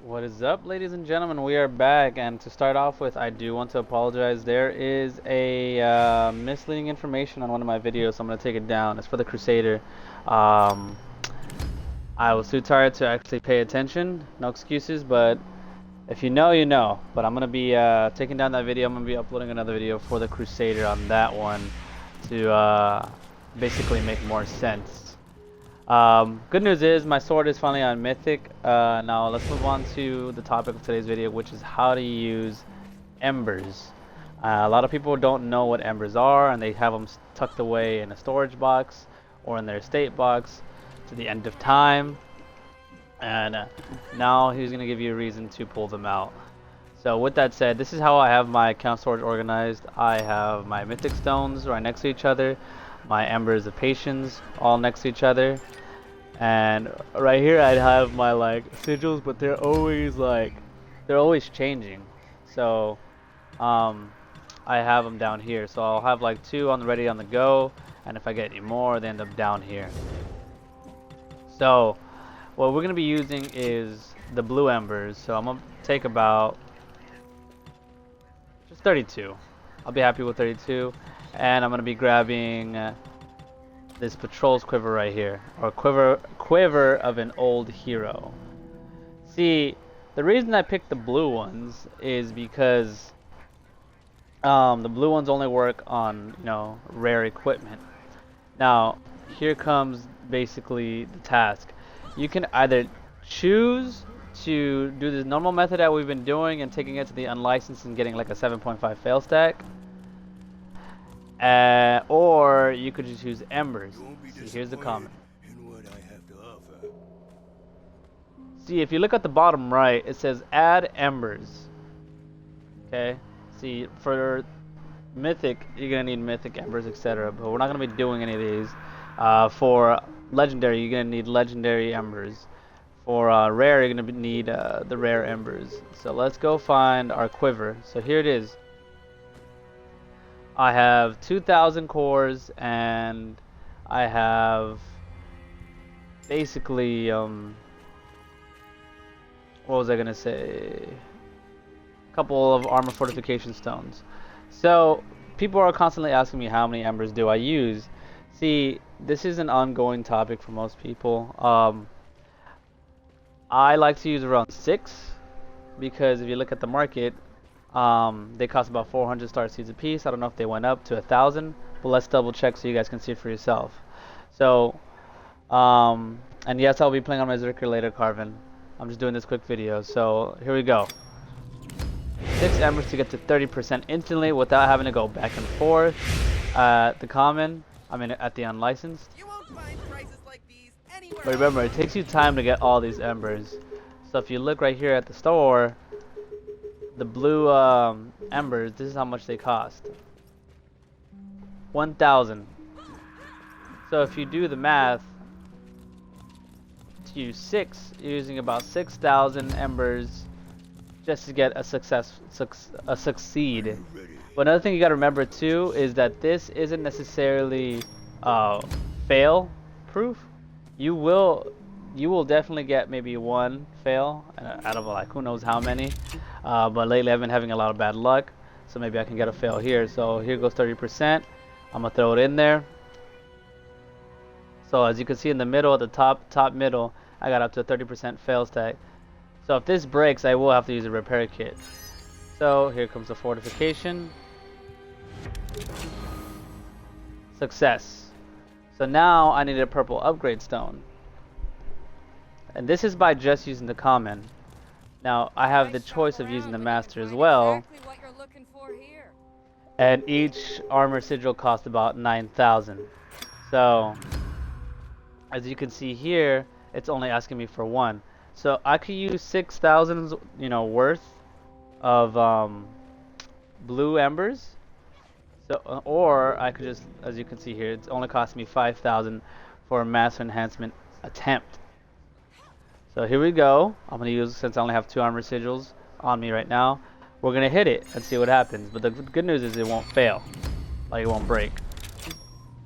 What is up, ladies and gentlemen? We are back, and to start off with, I do want to apologize. There is a misleading information on one of my videos, so I'm going to take it down. It's for the Crusader. Um, I was too tired to actually pay attention. No excuses, but if you know, you know. But I'm going to be taking down that video. I'm going to be uploading another video for the Crusader on that one to basically make more sense. Good news is my sword is finally on Mythic. Now let's move on to the topic of today's video, which is how to use Embers. A lot of people don't know what Embers are, and they have them tucked away in a storage box or in their estate box to the end of time. And now he's going to give you a reason to pull them out. So with that said, this is how I have my account storage organized. I have my Mythic Stones right next to each other, my Embers of Patience all next to each other, and right here I'd have my sigils, but they're always changing. So I have them down here. So I'll have like 2 on the ready on the go, and if I get any more, they end up down here. So what we're gonna be using is the blue Embers. So I'm gonna take about just 32. I'll be happy with 32, and I'm gonna be grabbing this Patrol's Quiver right here, or quiver of an old hero. See, the reason I picked the blue ones is because the blue ones only work on, rare equipment. Now, here comes basically the task. You can either choose to do the normal method that we've been doing and taking it to the unlicensed and getting like a 7.5 fail stack, or you could just use Embers. See, here's the comment. See, if you look at the bottom right, it says add Embers. Okay. See, for Mythic, you're gonna need Mythic Embers, etc. But we're not gonna be doing any of these. For Legendary, you're gonna need Legendary Embers. For Rare, you're gonna need the Rare Embers. So let's go find our quiver. So here it is. I have 2,000 cores, and I have basically what was I gonna say? A couple of armor fortification stones. So people are constantly asking me how many Embers do I use. See, this is an ongoing topic for most people. I like to use around 6 because if you look at the market, they cost about 400 star seeds a piece. I don't know if they went up to 1,000, but let's double check so you guys can see it for yourself. So, and yes, I'll be playing on my Zerker later, Carvin. I'm just doing this quick video. So here we go. 6 Embers to get to 30% instantly without having to go back and forth at the common. I mean, at the unlicensed. You won't find prices like these anywhere But remember, it takes you time to get all these Embers. So if you look right here at the store, the blue Embers, this is how much they cost. 1,000. So if you do the math, to use 6, you're using about 6,000 Embers just to get a succeed. But another thing you gotta remember too is that this isn't necessarily fail proof. You will definitely get maybe 1 fail out of like who knows how many. But lately I've been having a lot of bad luck, so maybe I can get a fail here. So here goes 30%. I'm gonna throw it in there. So as you can see in the middle, at the top middle, I got up to a 30% fail stack. So if this breaks, I will have to use a repair kit. So here comes the fortification. Success. So now I need a purple upgrade stone. And this is by just using the common. Now I have the choice of using the master as well. exactly what you're looking for here. And each armor sigil costs about 9,000. So as you can see here, it's only asking me for 1. So I could use 6,000, worth of blue Embers. So, or I could just, as you can see here, it's only cost me 5,000 for a master enhancement attempt. So here we go. I'm gonna use, since I only have 2 armor sigils on me right now, we're gonna hit it and see what happens. But the good news is it won't fail, like it won't break.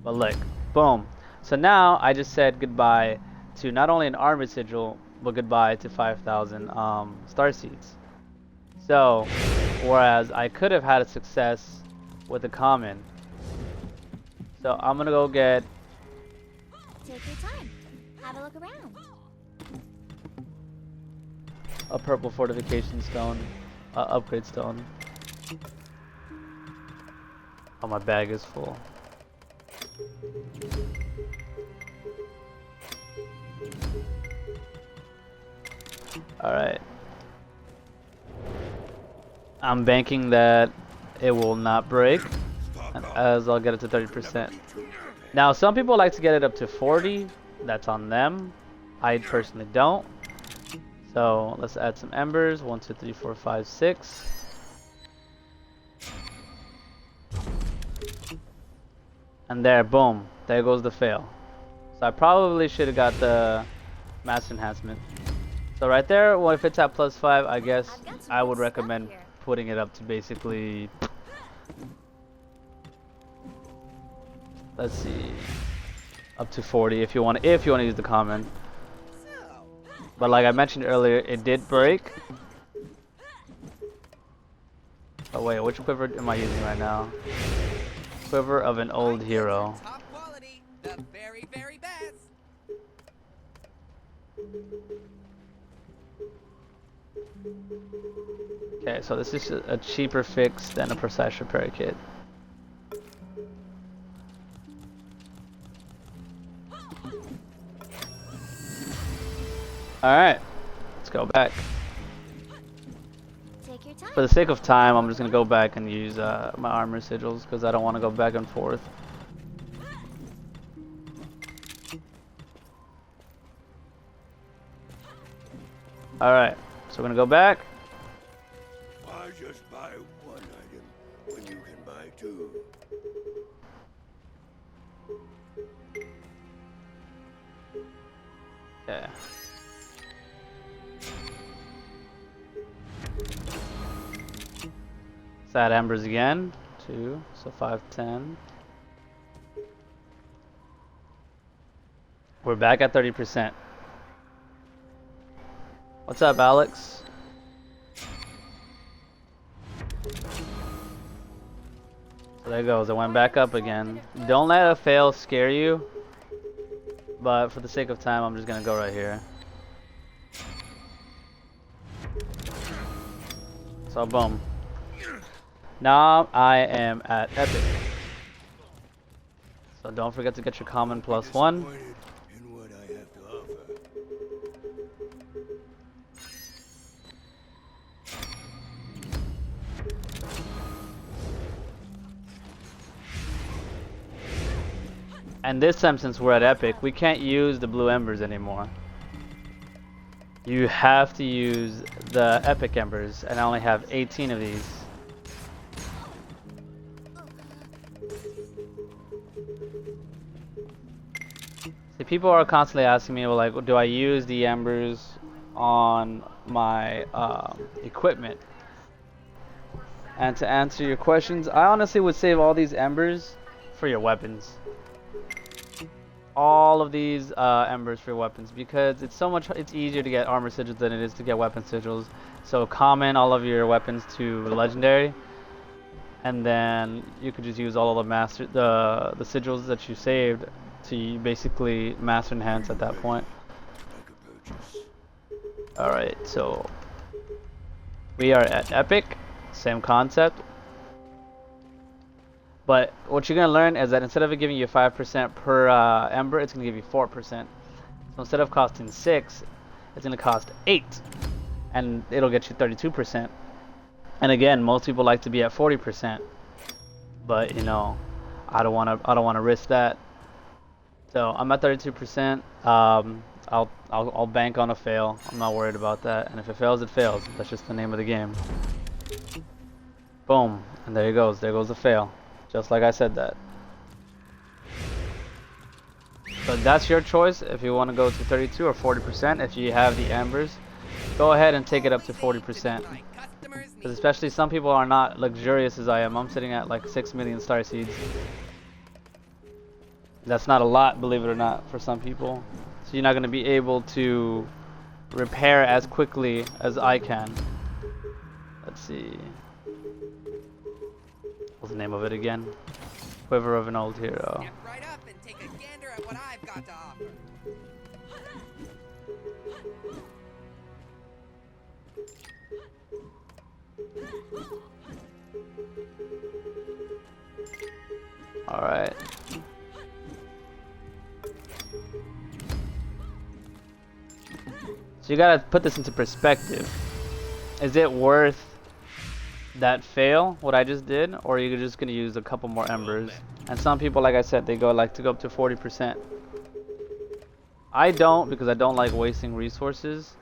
But look, boom. So now I just said goodbye to not only an armor sigil, but goodbye to 5,000 star seeds. So, whereas I could have had a success with the common. So I'm gonna go get. Take your time. Have a look around. A purple fortification stone, upgrade stone. Oh, my bag is full. Alright. I'm banking that it will not break, as I'll get it to 30%. Now, some people like to get it up to 40. That's on them. I personally don't. So let's add some embers. 1, 2, 3, 4, 5, 6. And there, boom. There goes the fail. So I probably should have got the master enhancement. So right there, well, if it's at +5, I guess I would recommend putting it up to basically, let's see, up to 40 if you want to use the common. But like I mentioned earlier, it did break. Oh wait, which quiver am I using right now? Quiver of an old hero. Top quality, the very, very best. Okay, so this is a cheaper fix than a precise repair kit. Alright, let's go back. Take your time. For the sake of time, I'm just going to go back and use my armor sigils because I don't want to go back and forth. Alright, so we're going to go back. Why just buy one item when you can buy two? Yeah. Let's add embers again. 2, so 5, 10. We're back at 30%. What's up, Alex? So there it goes. It went back up again. Don't let a fail scare you. But for the sake of time, I'm just gonna go right here. So boom. Now I am at epic. So don't forget to get your common +1. Disappointed in what I have to offer. And this time, since we're at epic, we can't use the blue embers anymore. You have to use the epic embers, and I only have 18 of these. See, people are constantly asking me, well, like, do I use the embers on my equipment? And to answer your questions, I honestly would save all these embers for your weapons. All of these embers for your weapons, because it's easier to get armor sigils than it is to get weapon sigils. So common all of your weapons to legendary, and then you could just use all of the sigils that you saved to basically master enhance at that point. Alright, so we are at epic, same concept. But what you're going to learn is that instead of it giving you 5% per ember, it's going to give you 4%. So instead of costing 6, it's going to cost 8. And it'll get you 32%. And again, most people like to be at 40%. But, you know, I don't want to risk that. So I'm at 32%. I'll bank on a fail. I'm not worried about that. And if it fails, it fails. That's just the name of the game. Boom. And there he goes. There goes the fail. Just like I said that. But that's your choice if you want to go to 32 or 40%. If you have the embers, go ahead and take it up to 40%. Because especially some people are not luxurious as I am. I'm sitting at like 6 million star seeds. That's not a lot, believe it or not, for some people. So you're not going to be able to repair as quickly as I can. Let's see. What's the name of it again? Quiver of an Old Hero. Step right up and take a gander at what I've got to offer. Alright. So you gotta put this into perspective. Is it worth that fail, what I just did, or are you just gonna use a couple more embers? And some people, like I said, they go like to go up to 40%. I don't, because I don't like wasting resources,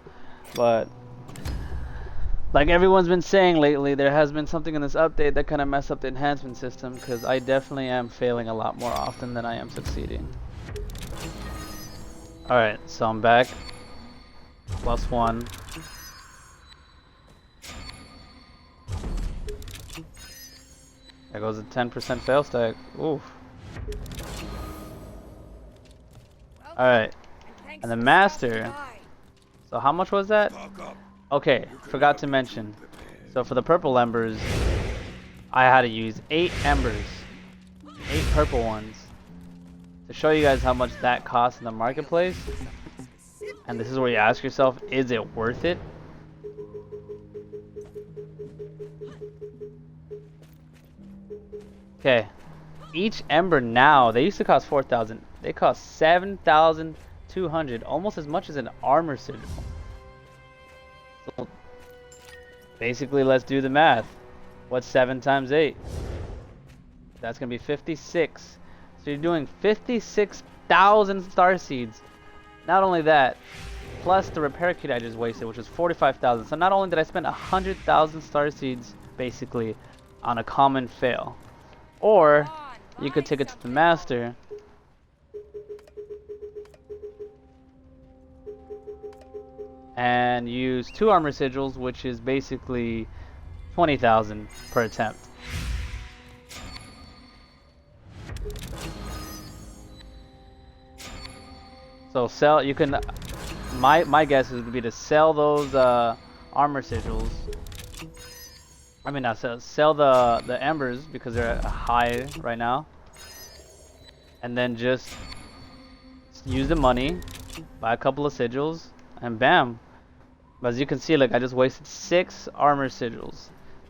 but like everyone's been saying lately, there has been something in this update that kind of messed up the enhancement system, because I definitely am failing a lot more often than I am succeeding. Alright, so I'm back. +1. There goes a 10% fail stack. Oof. Alright. And the master. So how much was that? Okay, forgot to mention. So for the purple embers, I had to use 8 embers. 8 purple ones. To show you guys how much that costs in the marketplace. And this is where you ask yourself, is it worth it? Okay, each ember now, they used to cost 4,000. They cost 7,200, almost as much as an armor sigil. So basically, let's do the math. What's 7 times 8? That's gonna be 56. So you're doing 56,000 star seeds. Not only that, plus the repair kit I just wasted, which was 45,000. So not only did I spend 100,000 star seeds, basically, on a common fail. Or you could take it to the master and use 2 armor sigils, which is basically 20,000 per attempt. So sell, you can, my guess would be to sell those armor sigils. I mean, not sell the embers because they're at a high right now, and then just use the money, buy a couple of sigils, and bam. But as you can see, like I just wasted 6 armor sigils,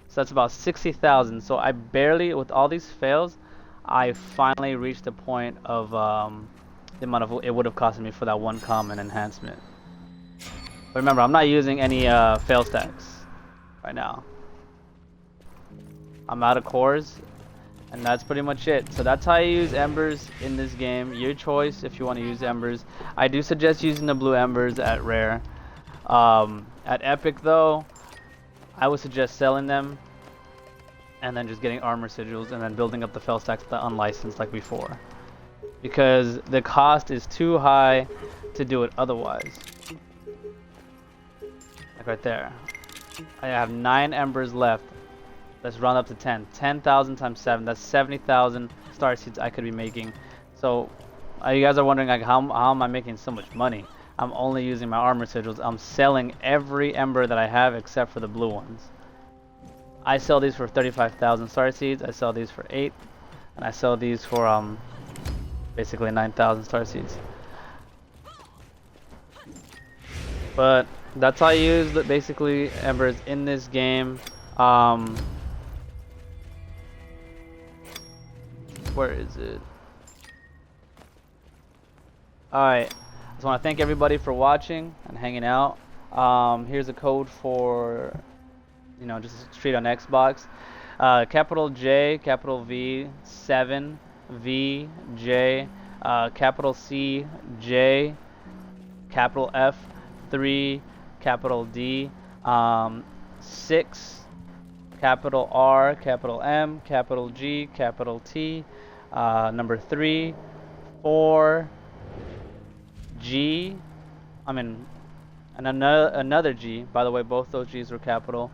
so that's about 60,000. So I barely, with all these fails, I finally reached the point of the amount of it would have cost me for that one common enhancement. But remember, I'm not using any fail stacks right now. I'm out of cores, and that's pretty much it. So that's how you use embers in this game. Your choice if you want to use embers. I do suggest using the blue embers at rare. At epic though, I would suggest selling them and then just getting armor sigils and then building up the fail stacks with the unlicensed like before, because the cost is too high to do it otherwise. Like right there, I have 9 embers left. Let's round up to 10. 10,000 times 7. That's 70,000 star seeds I could be making. So, you guys are wondering like how am I making so much money? I'm only using my armor sigils. I'm selling every ember that I have except for the blue ones. I sell these for 35,000 star seeds. I sell these for 8, and I sell these for basically 9,000 star seeds. But that's how I use basically embers in this game. Where is it? Alright, I just want to thank everybody for watching and hanging out. Here's a code for, you know, just straight on Xbox. Capital J, capital V, 7, V, J, capital C, J, capital F, 3, capital D, 6, capital R, capital M, capital G, capital T, number 3, 4, G, and another G. By the way, both those G's were capital.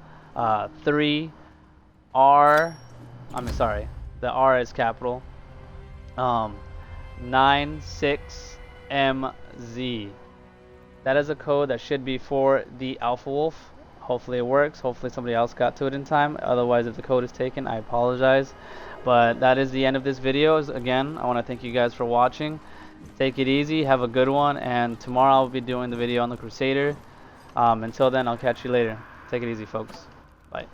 3, R, sorry, the R is capital. 9, 6, M, Z. That is a code that should be for the Alpha Wolf. Hopefully it works. Hopefully somebody else got to it in time. Otherwise, if the code is taken, I apologize. But that is the end of this video. Again, I want to thank you guys for watching. Take it easy. Have a good one. And tomorrow I'll be doing the video on the Crusader. Until then, I'll catch you later. Take it easy, folks. Bye.